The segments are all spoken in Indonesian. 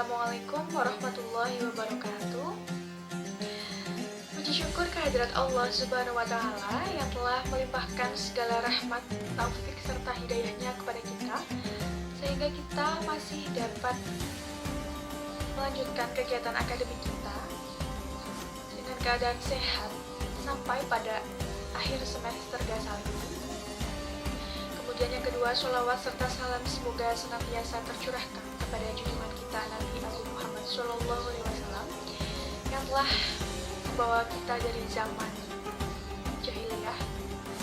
Assalamualaikum warahmatullahi wabarakatuh. Puji syukur kehadirat Allah Subhanahu wa Ta'ala yang telah melimpahkan segala rahmat, taufik serta hidayahnya kepada kita, sehingga kita masih dapat melanjutkan kegiatan akademik kita dengan keadaan sehat sampai pada akhir semester dasar ini. Kemudian yang kedua, sholawat serta salam semoga senantiasa tercurahkan kepada junjungan kita Nabi Agung Muhammad Sallallahu Alaihi Wasallam yang telah membawa kita dari zaman jahiliyah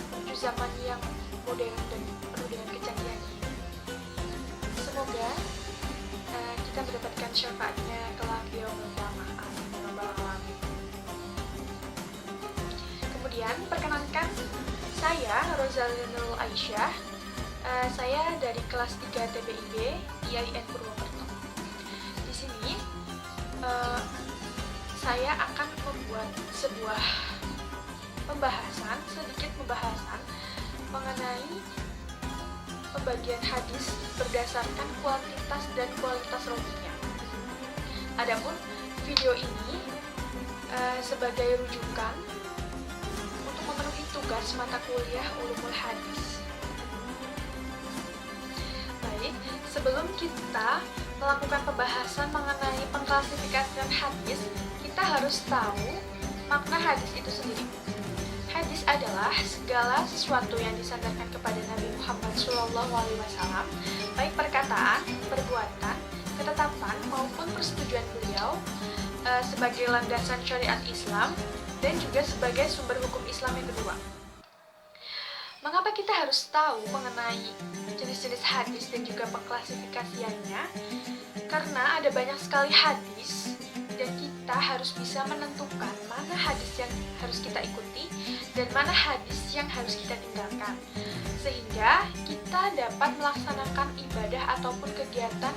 menuju zaman yang modern dan penuh dengan kecanggihan. Semoga kita mendapatkan syafaatnya kelak di yaumil qiyamah. Amin ya rabbal alamin. Kemudian perkenalkan, saya Rozalinul Aisyah. Saya dari kelas 3 TBIB IAIN Purwokerto. Di sini saya akan membuat sebuah sedikit pembahasan mengenai pembagian hadis berdasarkan kuantitas dan kualitas rawinya. Adapun video ini sebagai rujukan untuk memenuhi tugas mata kuliah Ulumul Hadis. Baik, sebelum kita melakukan pembahasan mengenai pengklasifikasian hadis, kita harus tahu makna hadis itu sendiri. Hadis adalah segala sesuatu yang disandarkan kepada Nabi Muhammad SAW, baik perkataan, perbuatan, ketetapan maupun persetujuan beliau sebagai landasan syariat Islam dan juga sebagai sumber hukum Islam yang kedua. Mengapa kita harus tahu mengenai jenis-jenis hadis dan juga pengklasifikasiannya? Karena ada banyak sekali hadis dan kita harus bisa menentukan mana hadis yang harus kita ikuti dan mana hadis yang harus kita tinggalkan, sehingga kita dapat melaksanakan ibadah ataupun kegiatan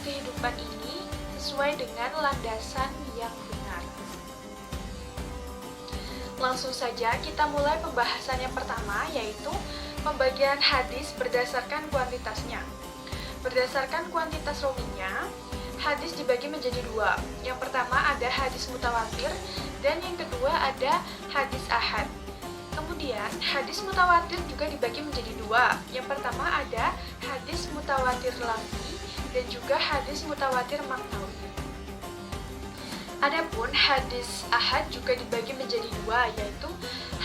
kehidupan ini sesuai dengan landasan yang benar. Langsung saja kita mulai pembahasan yang pertama, yaitu pembagian hadis berdasarkan kuantitasnya. Berdasarkan kuantitas rawinya, hadis dibagi menjadi dua. Yang pertama ada hadis mutawatir dan yang kedua ada hadis ahad. Kemudian hadis mutawatir juga dibagi menjadi dua. Yang pertama ada hadis mutawatir lafzi dan juga hadis mutawatir maknawi. Adapun hadis ahad juga dibagi menjadi dua, yaitu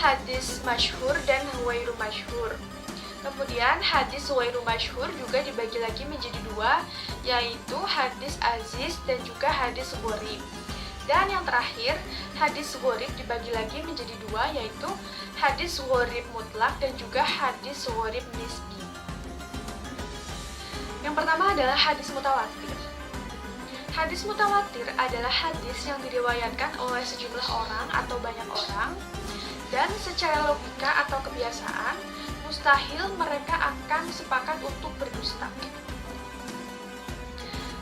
hadis masyhur dan ghairu masyhur. Kemudian hadis ghairu masyhur juga dibagi lagi menjadi dua, yaitu hadis aziz dan juga hadis gharib. Dan yang terakhir, hadis gharib dibagi lagi menjadi dua, yaitu hadis gharib mutlak dan juga hadis gharib nisbi. Yang pertama adalah hadis mutawatir. Hadis mutawatir adalah hadis yang diriwayatkan oleh sejumlah orang atau banyak orang, dan secara logika atau kebiasaan, mustahil mereka akan sepakat untuk berdusta.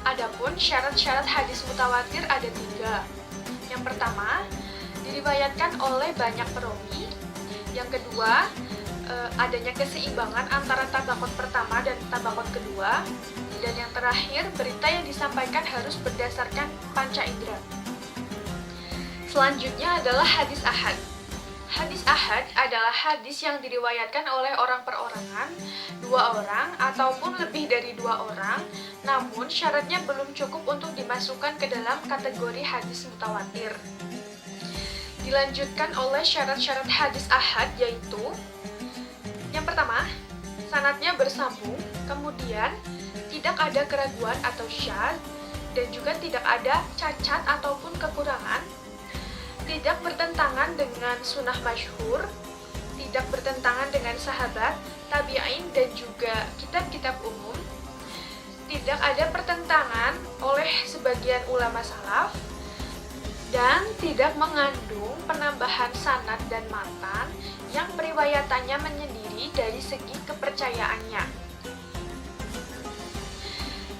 Adapun syarat-syarat hadis mutawatir ada tiga. Yang pertama, diriwayatkan oleh banyak perawi. Yang kedua, adanya keseimbangan antara tabaqat pertama dan tabaqat kedua. Dan yang terakhir, berita yang disampaikan harus berdasarkan panca indera. Selanjutnya adalah hadis ahad. Hadis ahad adalah hadis yang diriwayatkan oleh orang perorangan, dua orang ataupun lebih dari dua orang, namun syaratnya belum cukup untuk dimasukkan ke dalam kategori hadis mutawatir. Dilanjutkan oleh syarat-syarat hadis ahad, yaitu yang pertama, sanadnya bersambung, kemudian tidak ada keraguan atau syadz, dan juga tidak ada cacat ataupun kekurangan, tidak bertentangan dengan sunnah masyhur, tidak bertentangan dengan sahabat, tabi'in, dan juga kitab-kitab umum, tidak ada pertentangan oleh sebagian ulama salaf, dan tidak mengandung penambahan sanad dan matan yang periwayatannya menyendiri dari segi kepercayaannya.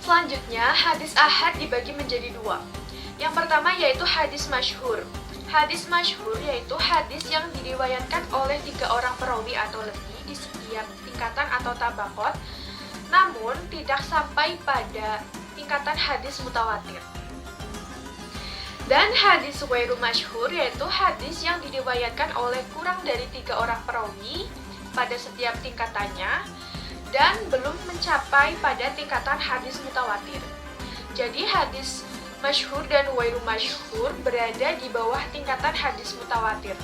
Selanjutnya, hadis ahad dibagi menjadi dua. Yang pertama yaitu hadis masyhur. Hadis masyhur yaitu hadis yang diriwayatkan oleh 3 orang perawi atau lebih di setiap tingkatan atau tabaqat, namun tidak sampai pada tingkatan hadis mutawatir. Dan hadis ghairu masyhur yaitu hadis yang diriwayatkan oleh kurang dari 3 orang perawi pada setiap tingkatannya dan belum mencapai pada tingkatan hadis mutawatir. Jadi hadis masyhur dan ghairu masyhur berada di bawah tingkatan hadis mutawatir.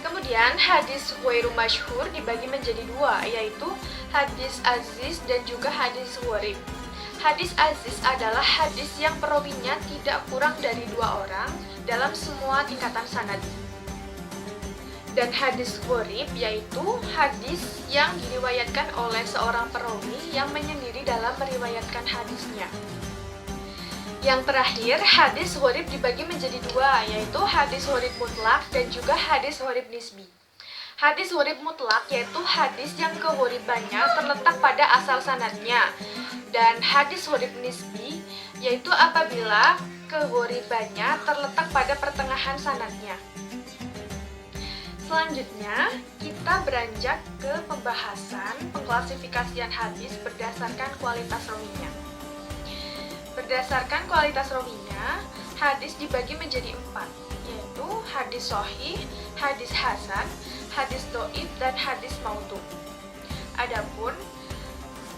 Kemudian hadis ghairu masyhur dibagi menjadi 2, yaitu hadis aziz dan juga hadis gharib. Hadis aziz adalah hadis yang perawinya tidak kurang dari 2 orang dalam semua tingkatan sanad. Dan hadis gharib yaitu hadis yang diriwayatkan oleh seorang perawi yang menyendiri dalam meriwayatkan hadisnya. Yang terakhir, hadis gharib dibagi menjadi 2, yaitu hadis gharib mutlak dan juga hadis gharib nisbi. Hadis gharib mutlak yaitu hadis yang kegharibannya terletak pada asal sanadnya. Dan hadis gharib nisbi yaitu apabila kegharibannya terletak pada pertengahan sanadnya. Selanjutnya, kita beranjak ke pembahasan pengklasifikasian hadis berdasarkan kualitas rawinya. Berdasarkan kualitas rawinya, hadis dibagi menjadi 4, yaitu hadis sahih, hadis hasan, hadis dhaif, dan hadis maudhu. Adapun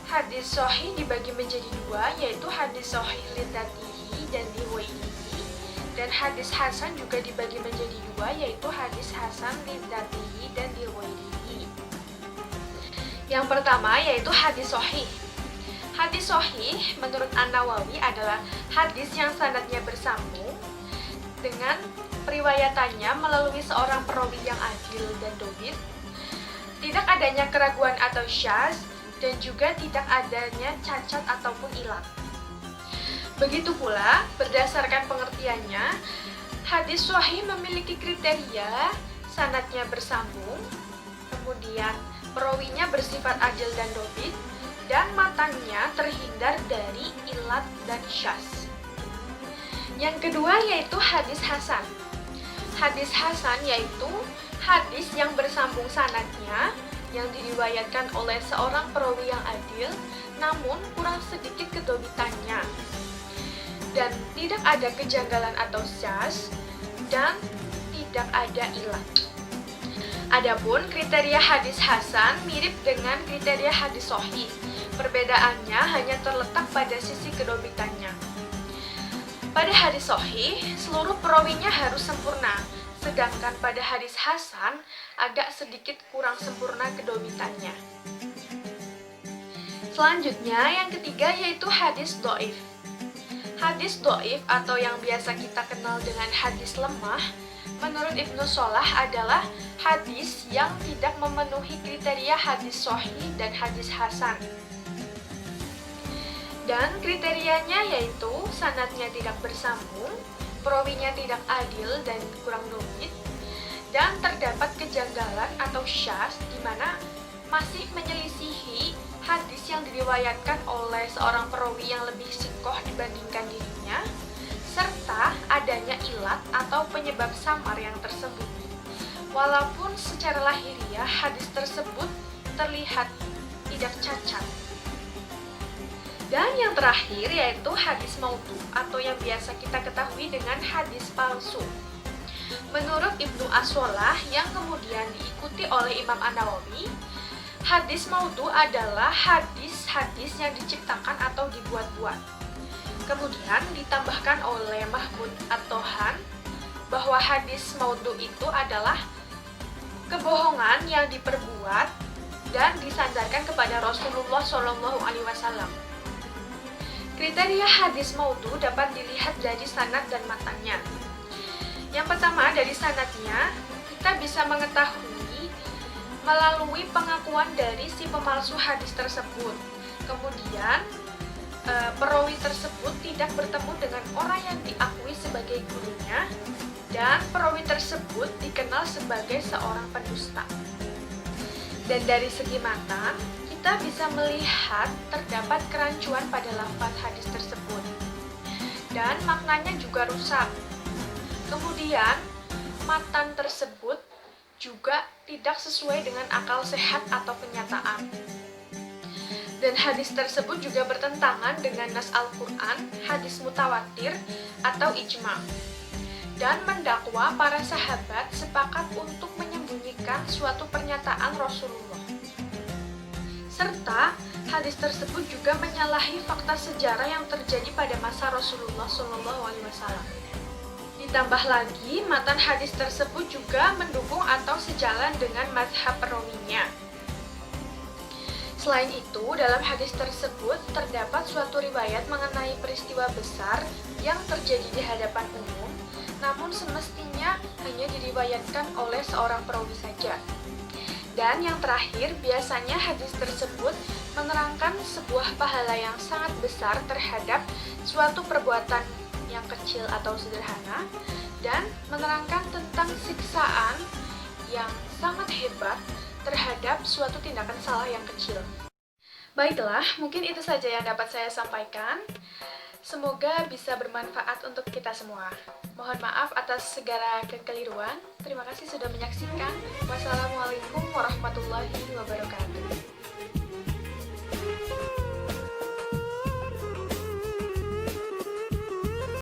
hadis sahih dibagi menjadi 2, yaitu hadis sahih lidzatihi dan liwailihi. Dan hadis hasan juga dibagi menjadi 2, yaitu hadis hasan lidzatihi dan liwailihi. Yang pertama yaitu hadis sahih. Hadis sahih menurut An-Nawawi adalah hadis yang sanadnya bersambung dengan periwayatannya melalui seorang perawi yang adil dan dhabit, tidak adanya keraguan atau syadz, dan juga tidak adanya cacat ataupun ilat. Begitu pula, berdasarkan pengertiannya, hadis sahih memiliki kriteria sanadnya bersambung, kemudian perawinya bersifat adil dan dhabit, dan matanya terhindar dari ilat dan syadz. Yang kedua yaitu hadis hasan. Hadis hasan yaitu hadis yang bersambung sanadnya, yang diriwayatkan oleh seorang perawi yang adil, namun kurang sedikit kedhabitannya, dan tidak ada kejanggalan atau syadz, dan tidak ada ilat. Adapun kriteria hadis hasan mirip dengan kriteria hadis sahih. Perbedaannya hanya terletak pada sisi kedhabitannya. Pada hadis sahih, seluruh perawinya harus sempurna, sedangkan pada hadis hasan agak sedikit kurang sempurna kedhabitannya. Selanjutnya, yang ketiga yaitu hadis dhaif. Hadis dhaif atau yang biasa kita kenal dengan hadis lemah, menurut Ibnu Shalah adalah hadis yang tidak memenuhi kriteria hadis sahih dan hadis hasan. Dan kriterianya yaitu sanadnya tidak bersambung, perawinya tidak adil dan kurang dhabit, dan terdapat kejanggalan atau syadz di mana masih menyelisihi hadis yang diriwayatkan oleh seorang perawi yang lebih sikoh dibandingkan dirinya, serta adanya ilat atau penyebab samar yang tersembunyi. Walaupun secara lahiriah hadis tersebut terlihat tidak cacat. Dan yang terakhir yaitu hadis maudhu atau yang biasa kita ketahui dengan hadis palsu. Menurut Ibnu As-Shalah yang kemudian diikuti oleh Imam An-Nawawi, hadis maudhu adalah hadis-hadis yang diciptakan atau dibuat-buat. Kemudian ditambahkan oleh Mahmud At-Tohan bahwa hadis maudhu itu adalah kebohongan yang diperbuat dan disandarkan kepada Rasulullah SAW. Kriteria hadis maudhu dapat dilihat dari sanad dan matanya. Yang pertama, dari sanadnya, kita bisa mengetahui melalui pengakuan dari si pemalsu hadis tersebut. Kemudian, perawi tersebut tidak bertemu dengan orang yang diakui sebagai gurunya, dan perawi tersebut dikenal sebagai seorang pendusta. Dan dari segi matan, kita bisa melihat terdapat kerancuan pada lafaz hadis tersebut, dan maknanya juga rusak. Kemudian, matan tersebut juga tidak sesuai dengan akal sehat atau kenyataan. Dan hadis tersebut juga bertentangan dengan nas Al-Quran, hadis mutawatir, atau ijma. Dan mendakwa para sahabat sepakat untuk menyembunyikan suatu pernyataan Rasulullah. Serta hadis tersebut juga menyalahi fakta sejarah yang terjadi pada masa Rasulullah SAW. Ditambah lagi, matan hadis tersebut juga mendukung atau sejalan dengan mazhab perawinya. Selain itu, dalam hadis tersebut terdapat suatu riwayat mengenai peristiwa besar yang terjadi di hadapan umum, namun semestinya hanya diriwayatkan oleh seorang perawi saja. Dan yang terakhir, biasanya hadis tersebut menerangkan sebuah pahala yang sangat besar terhadap suatu perbuatan yang kecil atau sederhana, dan menerangkan tentang siksaan yang sangat hebat terhadap suatu tindakan salah yang kecil. Baiklah, mungkin itu saja yang dapat saya sampaikan. Semoga bisa bermanfaat untuk kita semua. Mohon maaf atas segala kekeliruan. Terima kasih sudah menyaksikan. Wassalamualaikum warahmatullahi wabarakatuh.